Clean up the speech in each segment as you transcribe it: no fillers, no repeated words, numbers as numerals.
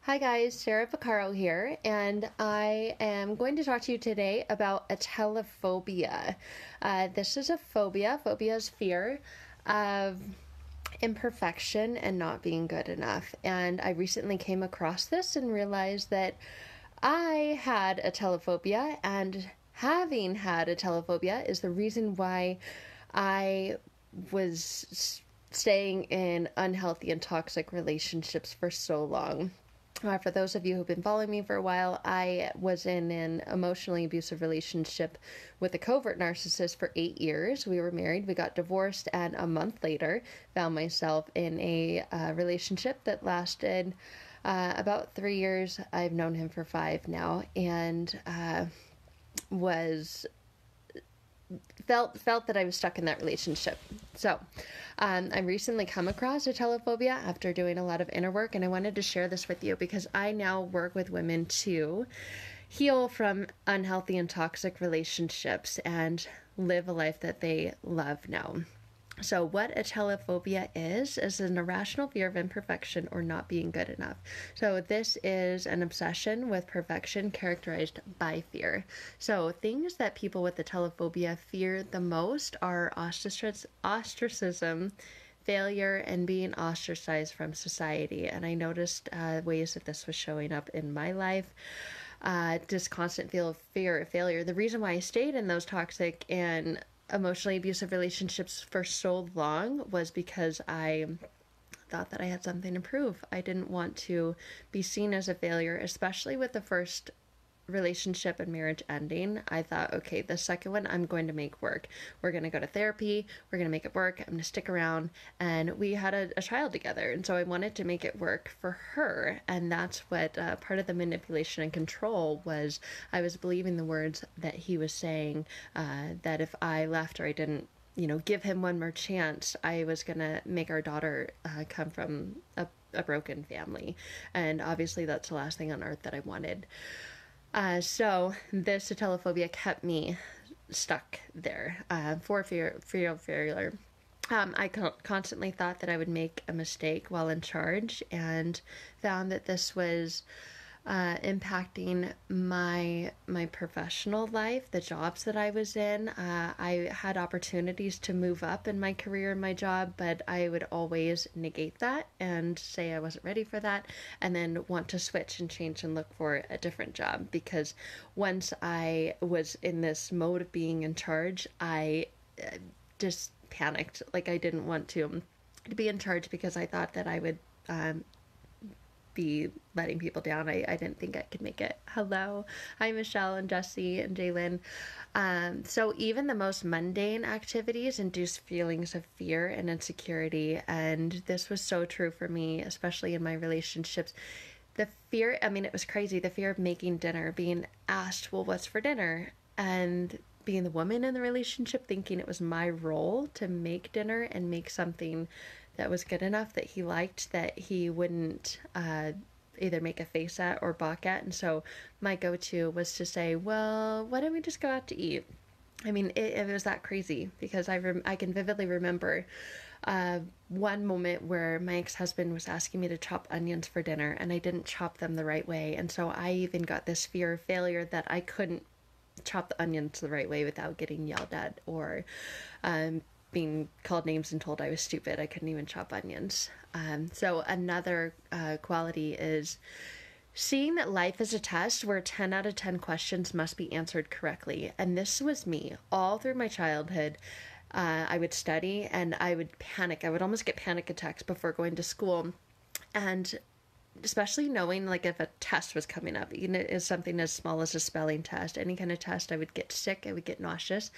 Hi guys, Sarah Vaccaro here, and I am going to talk to you today about atelophobia. This is a phobia. Phobia is fear of imperfection and not being good enough. And I recently came across this and realized that I had atelophobia, and having had atelophobia is the reason why I was staying in unhealthy and toxic relationships for so long. For those of you who've been following me for a while, I was in an emotionally abusive relationship with a covert narcissist for 8 years. We were married, we got divorced, and a month later found myself in a relationship that lasted about 3 years. I've known him for 5 now, and was felt that I was stuck in that relationship. So I recently come across atelophobia after doing a lot of inner work, and I wanted to share this with you because I now work with women to heal from unhealthy and toxic relationships and live a life that they love now. So, what atelophobia is an irrational fear of imperfection or not being good enough. So, this is an obsession with perfection characterized by fear. So, things that people with atelophobia fear the most are ostracism, failure, and being ostracized from society. And I noticed ways that this was showing up in my life. Just constant feel of fear of failure. The reason why I stayed in those toxic and emotionally abusive relationships for so long was because I thought that I had something to prove. I didn't want to be seen as a failure, especially with the first relationship and marriage ending. I thought, okay, the second one I'm going to make work. We're going to go to therapy. We're going to make it work. I'm going to stick around. And we had a child together. And so I wanted to make it work for her. And that's what part of the manipulation and control was. I was believing the words that he was saying, that if I left or I didn't give him one more chance, I was going to make our daughter come from a broken family. And obviously that's the last thing on earth that I wanted. So this atelophobia kept me stuck there for fear of failure. I constantly thought that I would make a mistake while in charge, and found that this was impacting my professional life, the jobs that I was in. I had opportunities to move up in my career and my job, but I would always negate that and say I wasn't ready for that, and then want to switch and change and look for a different job, because once I was in this mode of being in charge, I just panicked. Like, I didn't want to be in charge because I thought that I would be letting people down. I didn't think I could make it. Hello. Hi, Michelle and Jesse and Jalen. So even the most mundane activities induce feelings of fear and insecurity. And this was so true for me, especially in my relationships. The fear, I mean, it was crazy. The fear of making dinner, being asked, well, what's for dinner? And being the woman in the relationship, thinking it was my role to make dinner and make something that was good enough that he liked, that he wouldn't either make a face at or balk at. And so my go-to was to say, well, why don't we just go out to eat? I mean, it was that crazy, because I can vividly remember one moment where my ex-husband was asking me to chop onions for dinner, and I didn't chop them the right way. And so I even got this fear of failure that I couldn't chop the onions the right way without getting yelled at, or being called names and told I was stupid. I couldn't even chop onions. So another quality is seeing that life is a test where 10 out of 10 questions must be answered correctly. And this was me all through my childhood. I would study and I would panic. I would almost get panic attacks before going to school. And especially knowing, like, if a test was coming up, even if it's something as small as a spelling test, any kind of test, I would get sick, I would get nauseous,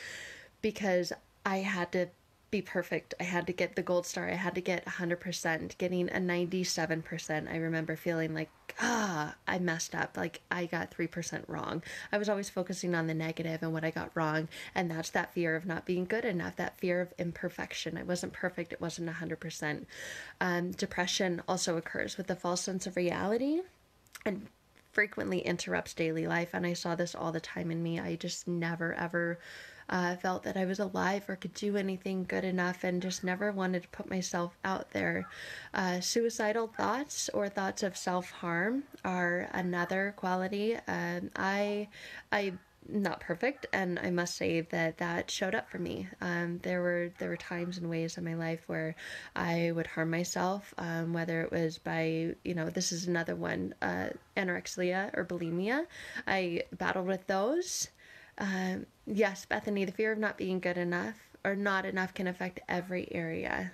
because I had to be perfect. I had to get the gold star. I had to get 100%. Getting a 97%, I remember feeling like, I messed up. Like, I got 3% wrong. I was always focusing on the negative and what I got wrong. And that's that fear of not being good enough, that fear of imperfection. I wasn't perfect. It wasn't 100%. Depression also occurs with the false sense of reality and frequently interrupts daily life. And I saw this all the time in me. I just never, ever felt that I was alive or could do anything good enough, and just never wanted to put myself out there. Suicidal thoughts or thoughts of self-harm are another quality. I not perfect, and I must say that showed up for me. There were times and ways in my life where I would harm myself, whether it was by, this is another one, anorexia or bulimia. I battled with those. Yes, Bethany, the fear of not being good enough or not enough can affect every area.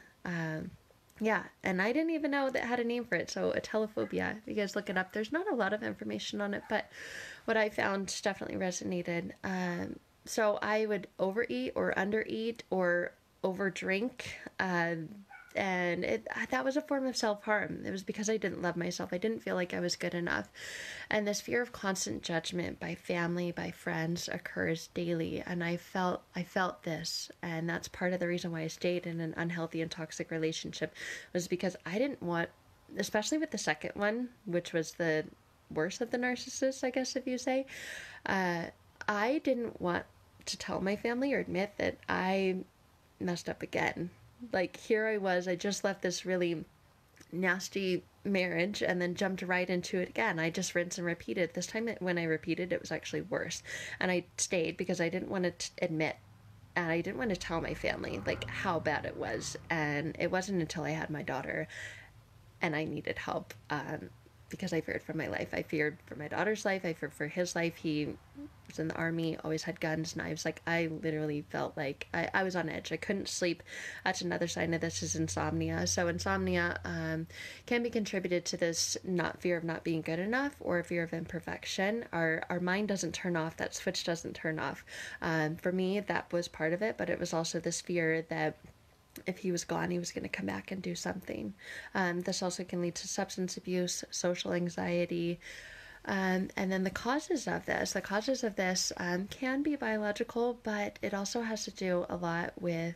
Yeah, and I didn't even know that had a name for it. So atelophobia, you guys look it up. There's not a lot of information on it, but what I found definitely resonated. So I would overeat or undereat or overdrink. And that was a form of self-harm. It was because I didn't love myself. I didn't feel like I was good enough. And this fear of constant judgment by family, by friends occurs daily. And I felt this. And that's part of the reason why I stayed in an unhealthy and toxic relationship, was because I didn't want, especially with the second one, which was the worst of the narcissists, I guess, if you say, I didn't want to tell my family or admit that I messed up again. Like, here I was, I just left this really nasty marriage and then jumped right into it again. I just rinsed and repeated. This time, when I repeated, it was actually worse. And I stayed because I didn't want to admit, and I didn't want to tell my family, like, how bad it was. And it wasn't until I had my daughter and I needed help, because I feared for my life. I feared for my daughter's life. I feared for his life. He was in the army, always had guns, knives. Like, I literally felt like I was on edge. I couldn't sleep. That's another sign of this, is insomnia. So insomnia can be contributed to this not fear of not being good enough or fear of imperfection. Our mind doesn't turn off. That switch doesn't turn off. For me, that was part of it, but it was also this fear that if he was gone, he was going to come back and do something. This also can lead to substance abuse, social anxiety, and then the causes of this can be biological, but it also has to do a lot with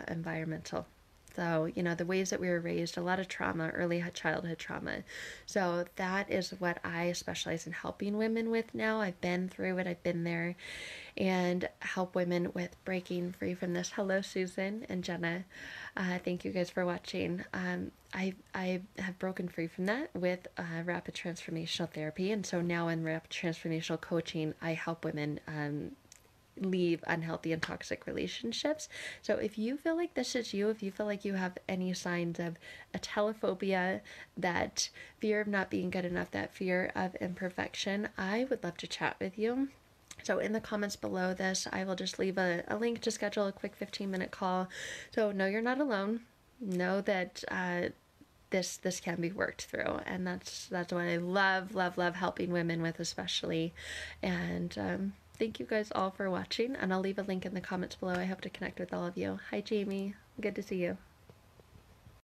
environmental. So, the ways that we were raised, a lot of trauma, early childhood trauma. So that is what I specialize in helping women with now. I've been through it, I've been there, and help women with breaking free from this. Hello, Susan and Jenna. Thank you guys for watching. I have broken free from that with rapid transformational therapy, and so now in rapid transformational coaching, I help women leave unhealthy and toxic relationships. So if you feel like this is you, if you feel like you have any signs of atelophobia, that fear of not being good enough, that fear of imperfection, I would love to chat with you. So in the comments below this, I will just leave a link to schedule a quick 15-minute call. So know you're not alone. Know that this can be worked through, and that's what I love helping women with, especially. And thank you guys all for watching, and I'll leave a link in the comments below. I hope to connect with all of you. Hi, Jamie. Good to see you.